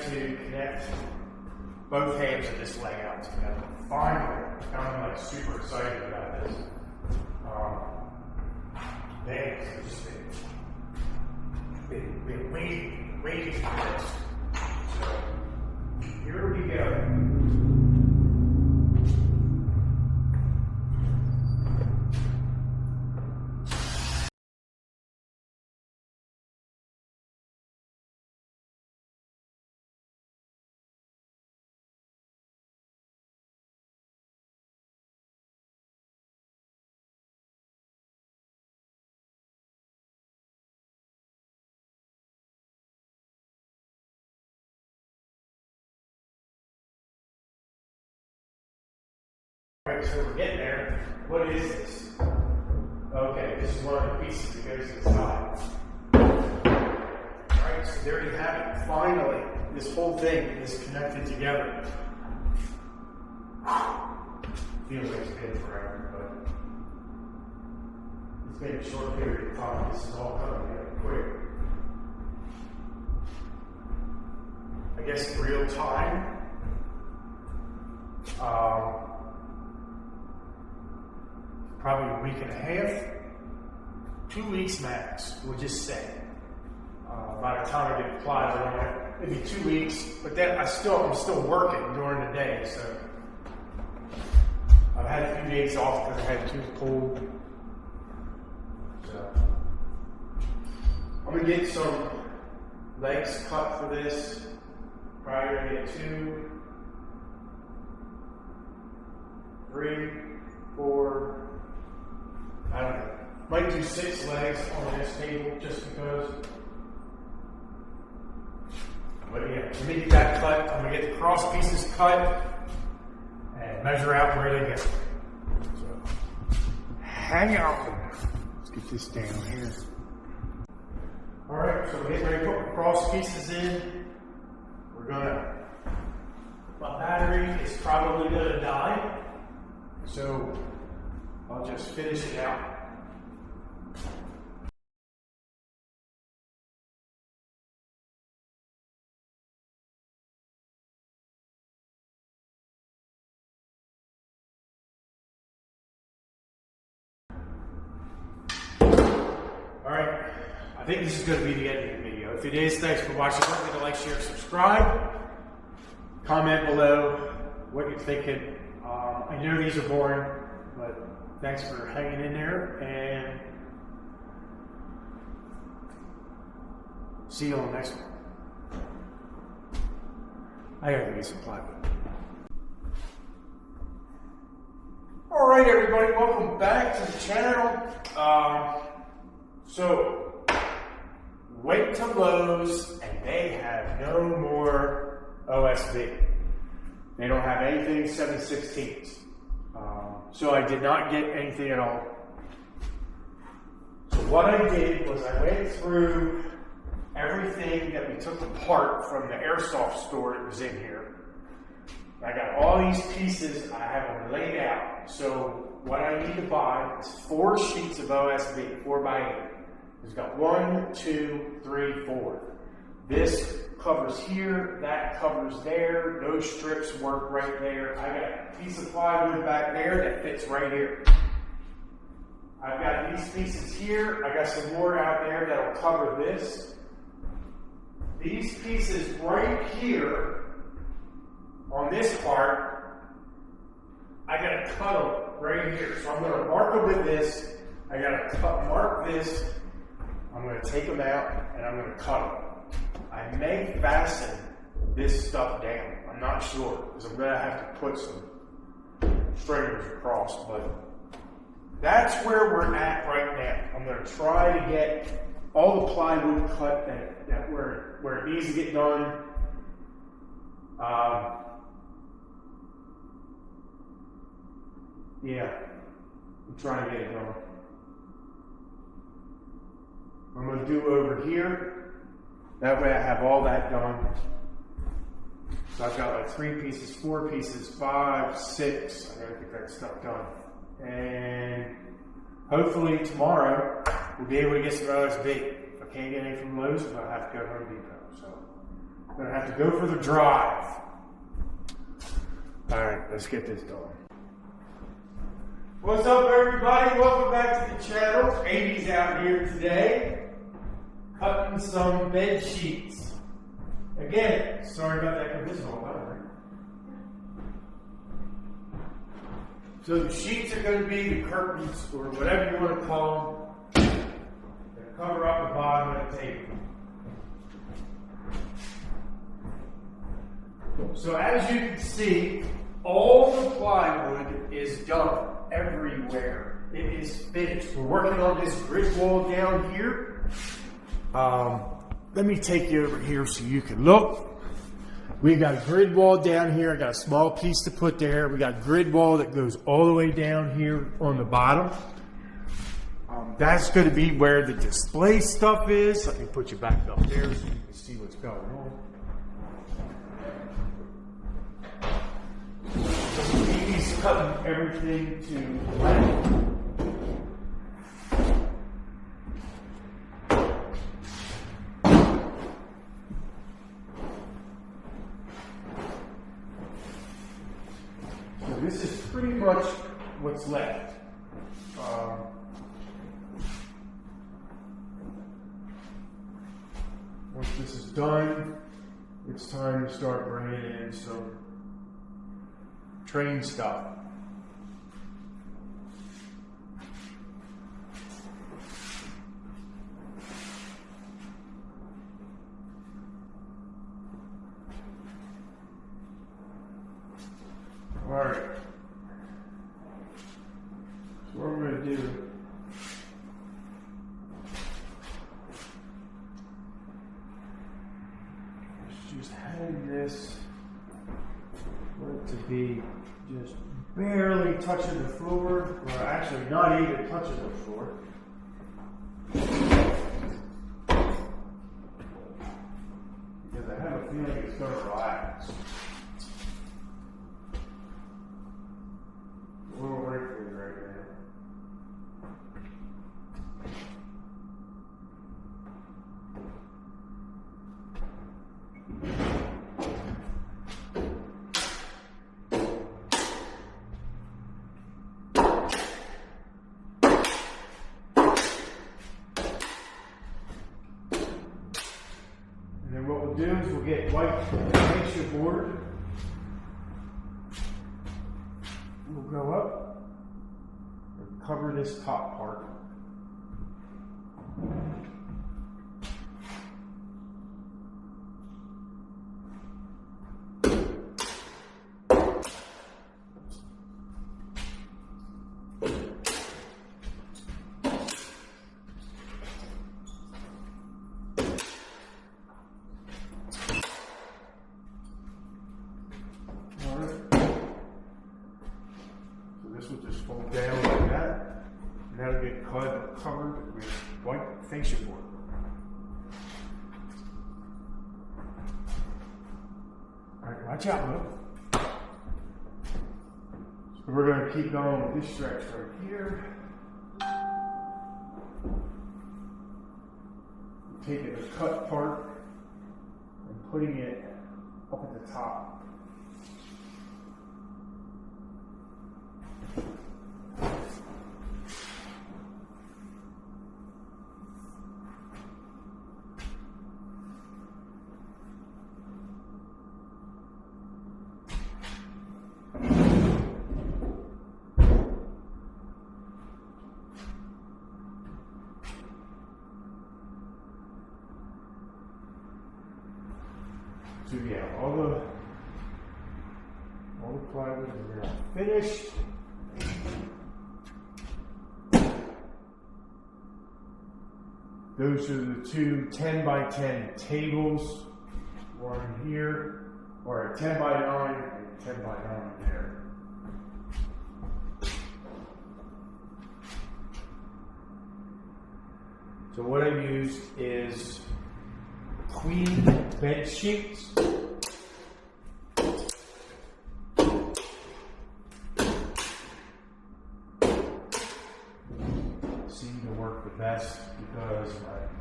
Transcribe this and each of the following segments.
to connect both halves of this layout together. Finally, I'm like super excited about this. I've just been waiting for this. So here we go. Alright, so we're getting there. What is this? Okay, this is one of the pieces that goes inside. Alright, so there you have it. Finally, this whole thing is connected together. Feels like it's been forever, but it's been a short period of time. This is all coming together quick. I guess in real time. Probably a week and a half, 2 weeks max, we'll just say. By the time I get plywood on it, maybe 2 weeks, but then I'm still working during the day, so I've had a few days off because I had too cold. So I'm gonna get some legs cut for this. Probably gonna get 2, 3, 4. I don't know. Might do 6 legs on this table just because. But yeah, let me get that cut. I'm going to get the cross pieces cut and measure out where they go. So, hang out. Let's get this down here. Alright, so we're getting ready to put the cross pieces in. We're going to. My battery is probably going to die. So, I'll just finish it out. Alright, I think this is going to be the end of the video. If it is, thanks for watching. Don't forget to like, share, subscribe. Comment below what you're thinking. I know these are boring, but thanks for hanging in there, and see you on the next one. I gotta get some plywood. Alright everybody, welcome back to the channel. So, went to Lowe's and they have no more OSB. They don't have anything 7/16. So I did not get anything at all. So what I did was I went through everything that we took apart from the airsoft store that was in here. I got all these pieces, I have them laid out. So what I need to buy is 4 sheets of OSB, 4x8. It's got 1, 2, 3, 4. This covers here, that covers there, those strips work right there. I got a piece of plywood back there that fits right here. I've got these pieces here, I got some more out there that'll cover this. These pieces right here, on this part, I gotta cut them right here. So I'm gonna mark them with this, I gotta mark this, I'm gonna take them out, and I'm gonna cut them. I may fasten this stuff down. I'm not sure, because I'm going to have to put some stringers across, but that's where we're at right now. I'm going to try to get all the plywood cut that where it needs to get done. Yeah, I'm trying to get it done. I'm going to do over here. That way I have all that done. So I've got like 3 pieces, 4 pieces, 5, 6. I gotta get that stuff done. And hopefully tomorrow we'll be able to get some OSB. If I can't get any from Lowe's, I'll have to go to Home Depot. So Gonna have to go for the drive. All right, let's get this going. What's up, everybody? Welcome back to the channel. Amy's out here today, cutting some bed sheets. Again, sorry about that, because this is all over. So the sheets are going to be the curtains, or whatever you want to call them, that cover up the bottom of the table. So as you can see, all the plywood is done everywhere. It is finished. We're working on this grid wall down here. Let me take you over here so you can look. We got a grid wall down here. I got a small piece to put there. We got a grid wall that goes all the way down here on the bottom. That's going to be where the display stuff is. Let me put you back up there so you can see what's going on. He's cutting everything to length. This is pretty much what's left. Once this is done, it's time to start bringing in some train stuff. All right. So what I'm going to do is just hang this, want it to be just barely touching the floor, or actually not even touching the floor. Because I have a feeling it's going to relax. A little wrinkly right now. And then what we'll do is we'll get white fascia board. We'll go up and cover this top part. This will just fold down like that, and that'll get covered with white fascia board. Alright, watch out, Will. So we're going to keep going with this stretch right here. Taking the cut part and putting it up at the top. So yeah, all the plywood is now finished. Those are the two 10 by 10 tables, one here, or a 10 by 9 and 10 by 9 there. So what I used is queen bed sheets. Seem to work the best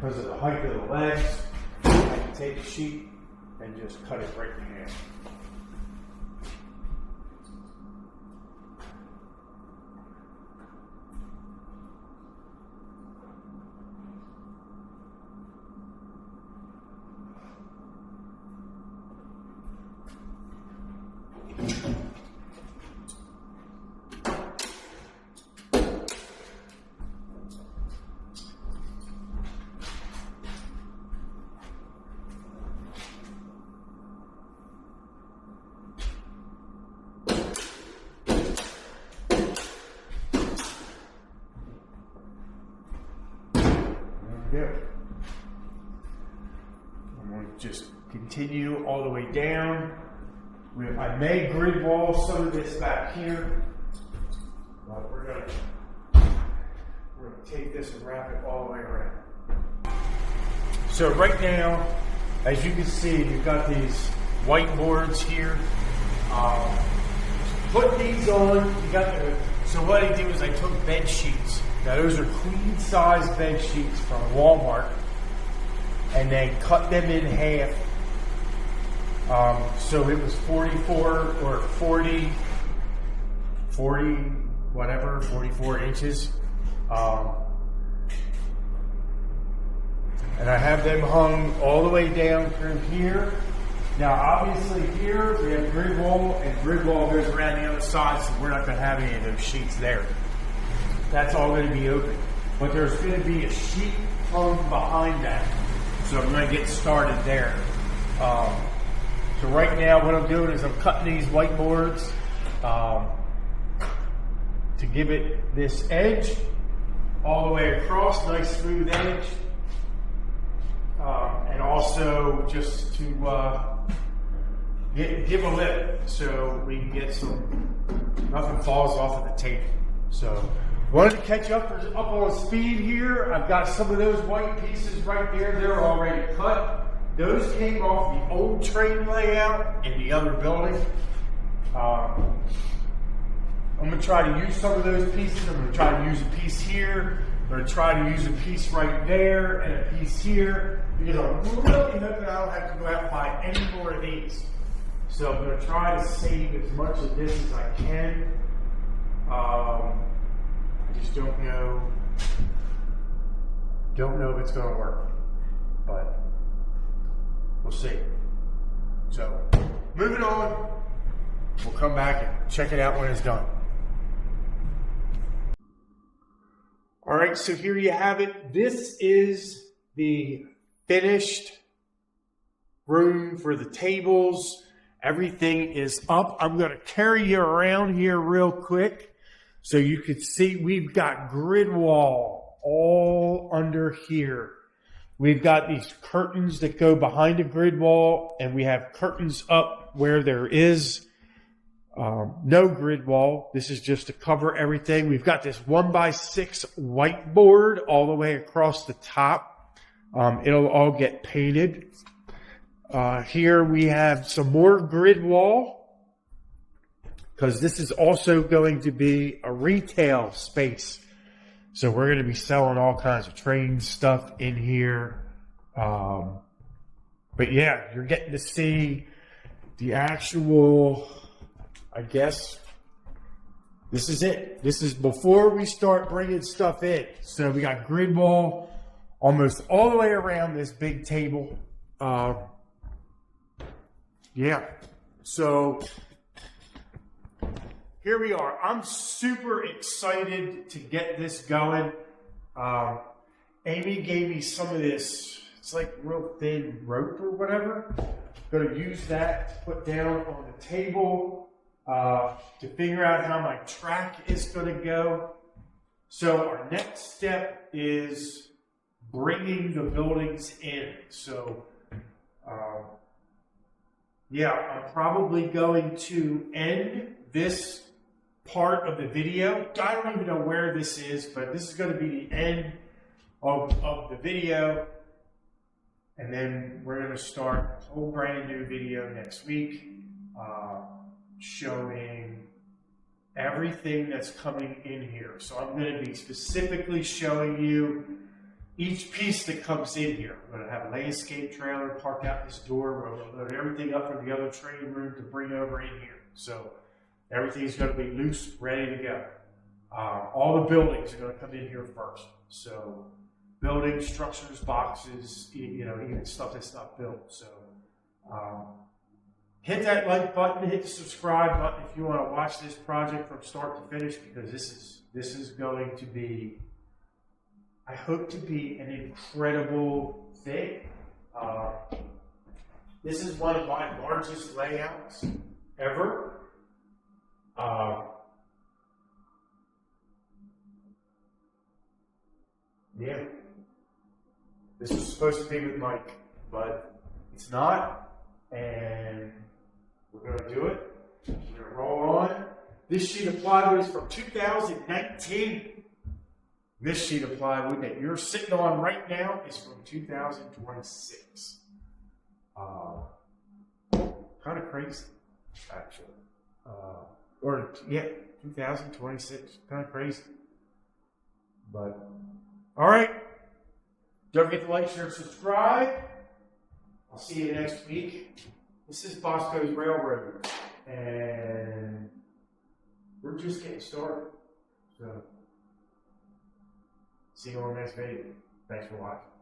because of the height of the legs. I can take a sheet and just cut it right in half. There. I'm going to just continue all the way down. I may grid wall some of this back here, but we're going to take this and wrap it all the way around. So right now, as you can see, you've got these white boards here. Put these on. So what I do is I took bed sheets. Now those are queen size bed sheets from Walmart, and then cut them in half. So it was 44 or 40, whatever, 44 inches. And I have them hung all the way down through here. Now obviously here we have grid wall, and grid wall goes around the other side, so we're not going to have any of those sheets there. That's all going to be open. But there's going to be a sheet hung behind that. So I'm going to get started there. So right now what I'm doing is I'm cutting these white boards to give it this edge all the way across, nice smooth edge. And also just to give a lip so we can get nothing falls off of the table. So wanted to catch up on speed here. I've got some of those white pieces right there. They're already cut. Those came off the old train layout in the other building. I'm going to try to use some of those pieces. I'm going to try to use a piece here. I'm going to try to use a piece right there and a piece here, because I'm really hoping I don't have to go out and buy any more of these. So I'm going to try to save as much of this as I can. I just don't know if it's going to work, but we'll see. So moving on, we'll come back and check it out when it's done. All right, so here you have it. This is the finished room for the tables. Everything is up. I'm going to carry you around here real quick so you can see we've got grid wall all under here. We've got these curtains that go behind the grid wall, and we have curtains up where there is no grid wall. This is just to cover everything. We've got this 1x6 whiteboard all the way across the top. It'll all get painted. Here we have some more grid wall, because this is also going to be a retail space. So we're going to be selling all kinds of train stuff in here. But yeah, you're getting to see the actual, I guess, this is it. This is before we start bringing stuff in. So we got grid wall almost all the way around this big table. Yeah, so here we are. I'm super excited to get this going. Amy gave me some of this, it's like real thin rope or whatever. Going to use that to put down on the table to figure out how my track is going to go. So our next step is bringing the buildings in. So yeah, I'm probably going to end this part of the video. I don't even know where this is, but this is going to be the end of the video. And then we're going to start a whole brand new video next week showing everything that's coming in here. So I'm going to be specifically showing you each piece that comes in here. We're going to have a landscape trailer parked out this door. We're going to load everything up from the other training room to bring over in here. So everything's going to be loose, ready to go. All the buildings are going to come in here first. So buildings, structures, boxes, even stuff that's not built. So hit that like button, hit the subscribe button if you want to watch this project from start to finish, because this is going to be, I hope to be, an incredible thing. This is one of my largest layouts ever. Yeah, this was supposed to be with Mike, but it's not, and we're going to do it. We're going to roll on. This sheet of plywood is from 2019. This sheet of plywood that you're sitting on right now is from 2026. Kind of crazy, actually. 2026. Kind of crazy. But, all right. Don't forget to like, share, and subscribe. I'll see you next week. This is Bosco's Railroad, and we're just getting started. So, see you on the next video. Thanks for watching.